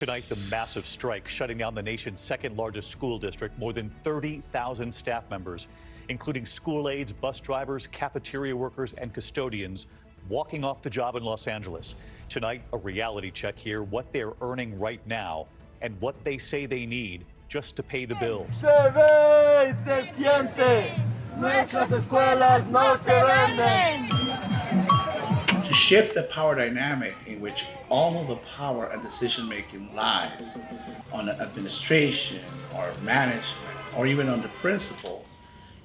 Tonight, the massive strike shutting down the nation's second largest school district. More than 30,000 staff members, including school aides, bus drivers, cafeteria workers, and custodians, walking off the job in Los Angeles. Tonight, a reality check here, what they're earning right now and what they say they need just to pay the bills. Se ve y se siente. Nuestras escuelas no se venden. To shift the power dynamic in which all of the power and decision making lies on the administration or management or even on the principal,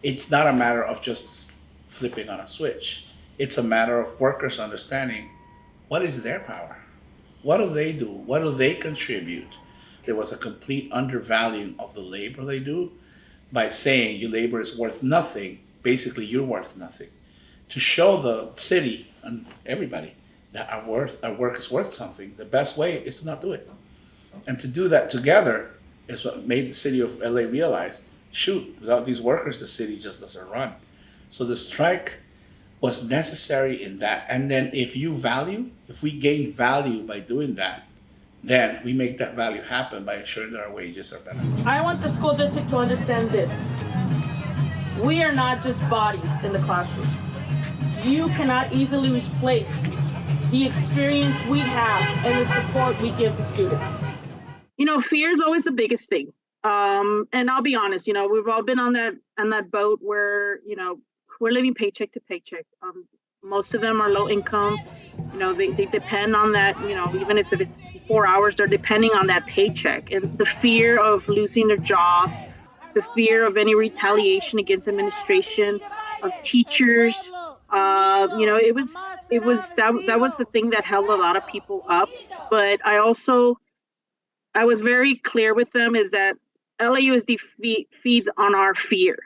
it's not a matter of just flipping on a switch. It's a matter of workers understanding what is their power, what do they do, what do they contribute. There was a complete undervaluing of the labor they do by saying your labor is worth nothing. Basically, you're worth nothing. To show the city and everybody that our work is worth something, the best way is to not do it. And to do that together is what made the city of LA realize, shoot, without these workers, the city just doesn't run. So the strike was necessary in that. And then if we gain value by doing that, then we make that value happen by ensuring that our wages are better. I want the school district to understand this. We are not just bodies in the classroom. You cannot easily replace the experience we have and the support we give the students. You know, fear is always the biggest thing. And I'll be honest, we've all been on that boat where, we're living paycheck to paycheck. Most of them are low income. They depend on that, even if it's 4 hours, they're depending on that paycheck. And the fear of losing their jobs, the fear of any retaliation against administration, of teachers, that was the thing that held a lot of people up. But I was very clear with them is that LAUSD feeds on our fear.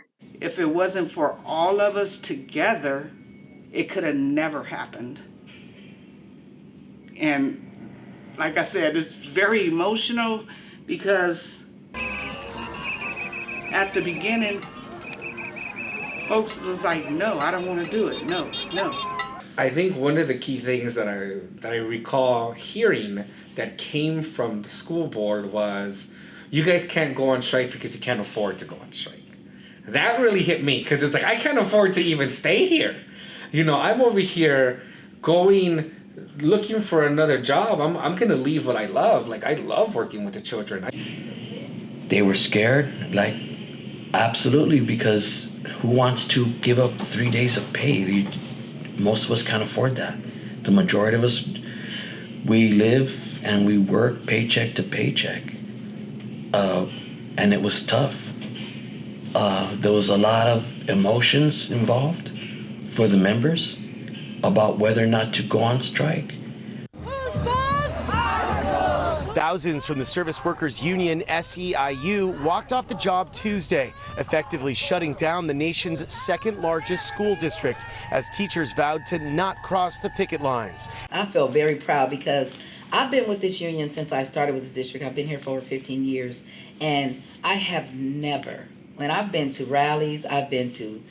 If it wasn't for all of us together, it could have never happened. And like I said, it's very emotional because at the beginning, folks was like, no, I don't want to do it. No. I think one of the key things that I recall hearing that came from the school board was, you guys can't go on strike because you can't afford to go on strike. That really hit me because it's like, I can't afford to even stay here. I'm over here looking for another job. I'm going to leave what I love. Like, I love working with the children. They were scared, like, absolutely, because who wants to give up 3 days of pay? Most of us can't afford that. The majority of us, we live and we work paycheck to paycheck. And it was tough. There was a lot of emotions involved for the members about whether or not to go on strike. Thousands from the Service Workers Union, SEIU, walked off the job Tuesday, effectively shutting down the nation's second largest school district as teachers vowed to not cross the picket lines. I feel very proud because I've been with this union since I started with this district. I've been here for over 15 years, and I have never, when I've been to rallies, I've been to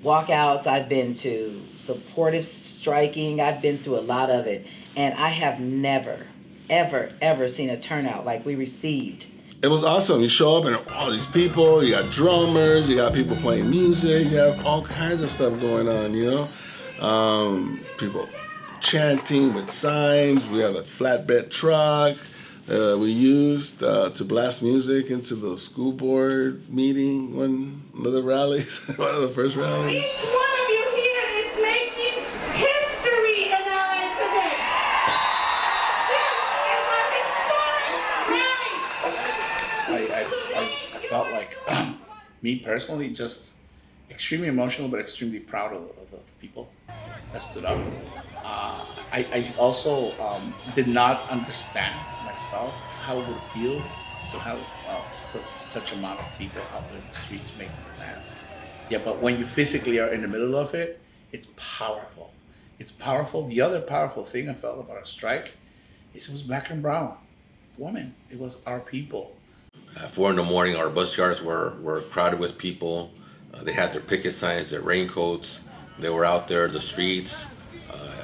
walkouts, I've been to supportive striking, I've been through a lot of it, and I have never, ever seen a turnout like we received. It was awesome. You show up and all these people, you got drummers, you got people playing music, you have all kinds of stuff going on, people chanting with signs. We have a flatbed truck we used to blast music into the school board meeting, one of the rallies, one of the first rallies. Each one of you here is making history in LA today. This is a historic rally. I felt like, me personally, just extremely emotional, but extremely proud of the people that stood up. I also did not understand myself how it would feel to have such amount of people out in the streets making demands. Yeah, but when you physically are in the middle of it, it's powerful. It's powerful. The other powerful thing I felt about a strike is it was black and brown women. It was our people. At 4 in the morning, our bus yards were crowded with people. They had their picket signs, their raincoats. They were out there, the streets.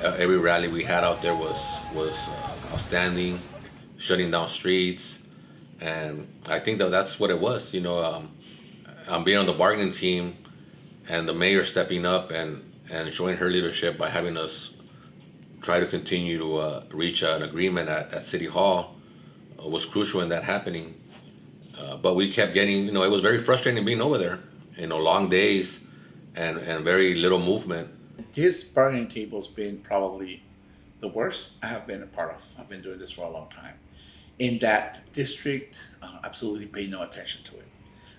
Every rally we had out there was outstanding. shutting down streets, and I think that that's what it was. I'm being on the bargaining team, and the mayor stepping up and showing her leadership by having us try to continue to reach an agreement at City Hall was crucial in that happening. But we kept getting, it was very frustrating being over there. Long days and very little movement. This bargaining table's been probably the worst I have been a part of. I've been doing this for a long time. In that the district absolutely paid no attention to it.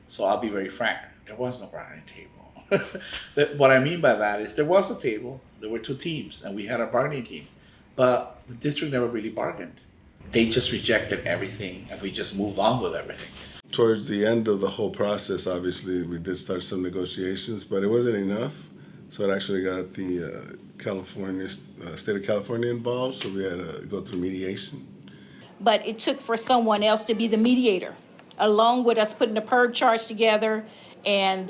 So I'll be very frank, there was no bargaining table. What I mean by that is there was a table, there were two teams, and we had a bargaining team. But the district never really bargained. They just rejected everything, and we just moved on with everything. Towards the end of the whole process, obviously, we did start some negotiations, but it wasn't enough. So it actually got the state of California involved, so we had to go through mediation. But it took for someone else to be the mediator, along with us putting the PERG charge together, and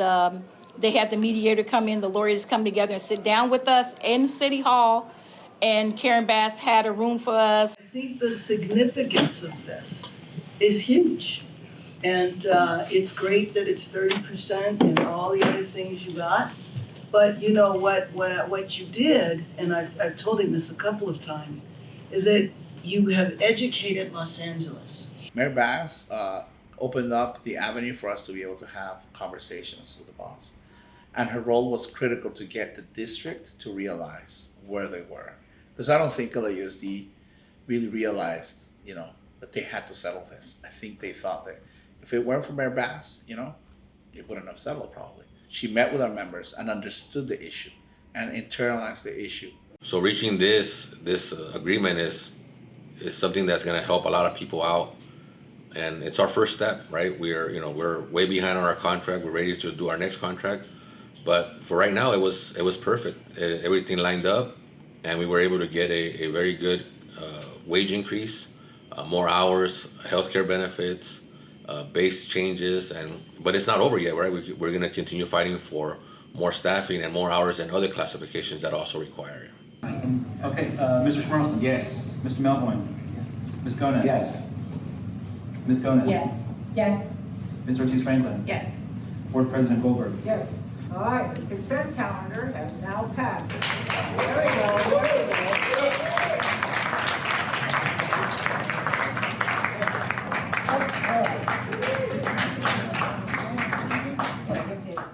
they had the mediator come in, the lawyers come together and sit down with us in City Hall, and Karen Bass had a room for us. I think the significance of this is huge. And it's great that it's 30% and all the other things you got. But you know what you did, and I've told him this a couple of times, is that you have educated Los Angeles. Mayor Bass opened up the avenue for us to be able to have conversations with the boss. And her role was critical to get the district to realize where they were. Because I don't think LAUSD really realized, that they had to settle this. I think they thought that if it weren't for Mayor Bass, it wouldn't have settled probably. She met with our members and understood the issue and internalized the issue. So reaching this agreement is something that's going to help a lot of people out, and it's our first step, right? We're way behind on our contract. We're ready to do our next contract, but for right now, it was perfect. Everything lined up, and we were able to get a very good wage increase, more hours, healthcare benefits, base changes, but it's not over yet, right? We're going to continue fighting for more staffing and more hours and other classifications that also require it. Okay, Mr. Schmerlson? Yes. Mr. Melvoin? Ms. Gona? Yes. Ms. Gona? Yeah. Yes. Ms. Ortiz-Franklin? Yes. Board President Goldberg? Yes. All right, the consent calendar has now passed. There we go, there we go.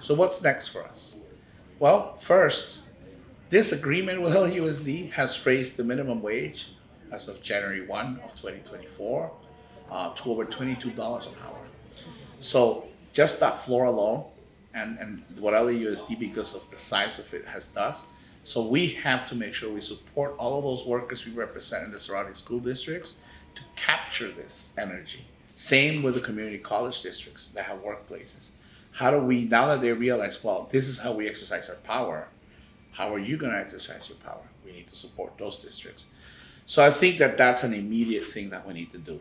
So what's next for us? Well, first, this agreement with LAUSD has raised the minimum wage as of January 1 of 2024 to over $22 an hour. So just that floor alone, and what LAUSD, because of the size of it, has done. So we have to make sure we support all of those workers we represent in the surrounding school districts to capture this energy. Same with the community college districts that have workplaces. How do we, now that they realize, well, this is how we exercise our power, how are you going to exercise your power? We need to support those districts. So I think that that's an immediate thing that we need to do.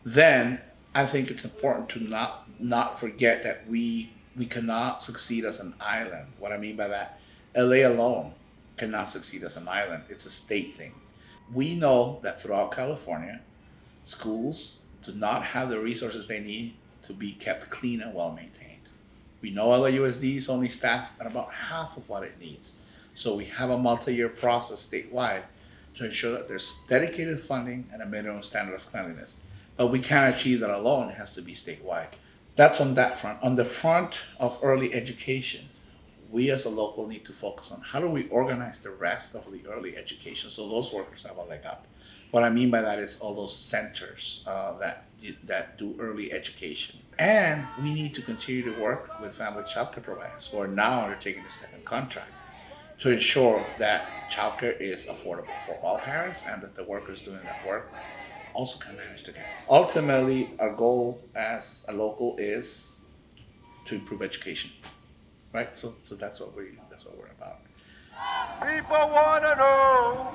Then I think it's important to not forget that we cannot succeed as an island. What I mean by that, LA alone cannot succeed as an island. It's a state thing. We know that throughout California, schools do not have the resources they need to be kept clean and well maintained. We know LAUSD is only staffed at about half of what it needs. So we have a multi-year process statewide to ensure that there's dedicated funding and a minimum standard of cleanliness. But we can't achieve that alone. It has to be statewide. That's on that front. On the front of early education, we as a local need to focus on how do we organize the rest of the early education so those workers have a leg up. What I mean by that is all those centers that do early education. And we need to continue to work with family childcare providers who are now undertaking the second contract to ensure that childcare is affordable for all parents and that the workers doing that work also can manage to get. Ultimately, our goal as a local is to improve education, right? So that's what we're about. People wanna know.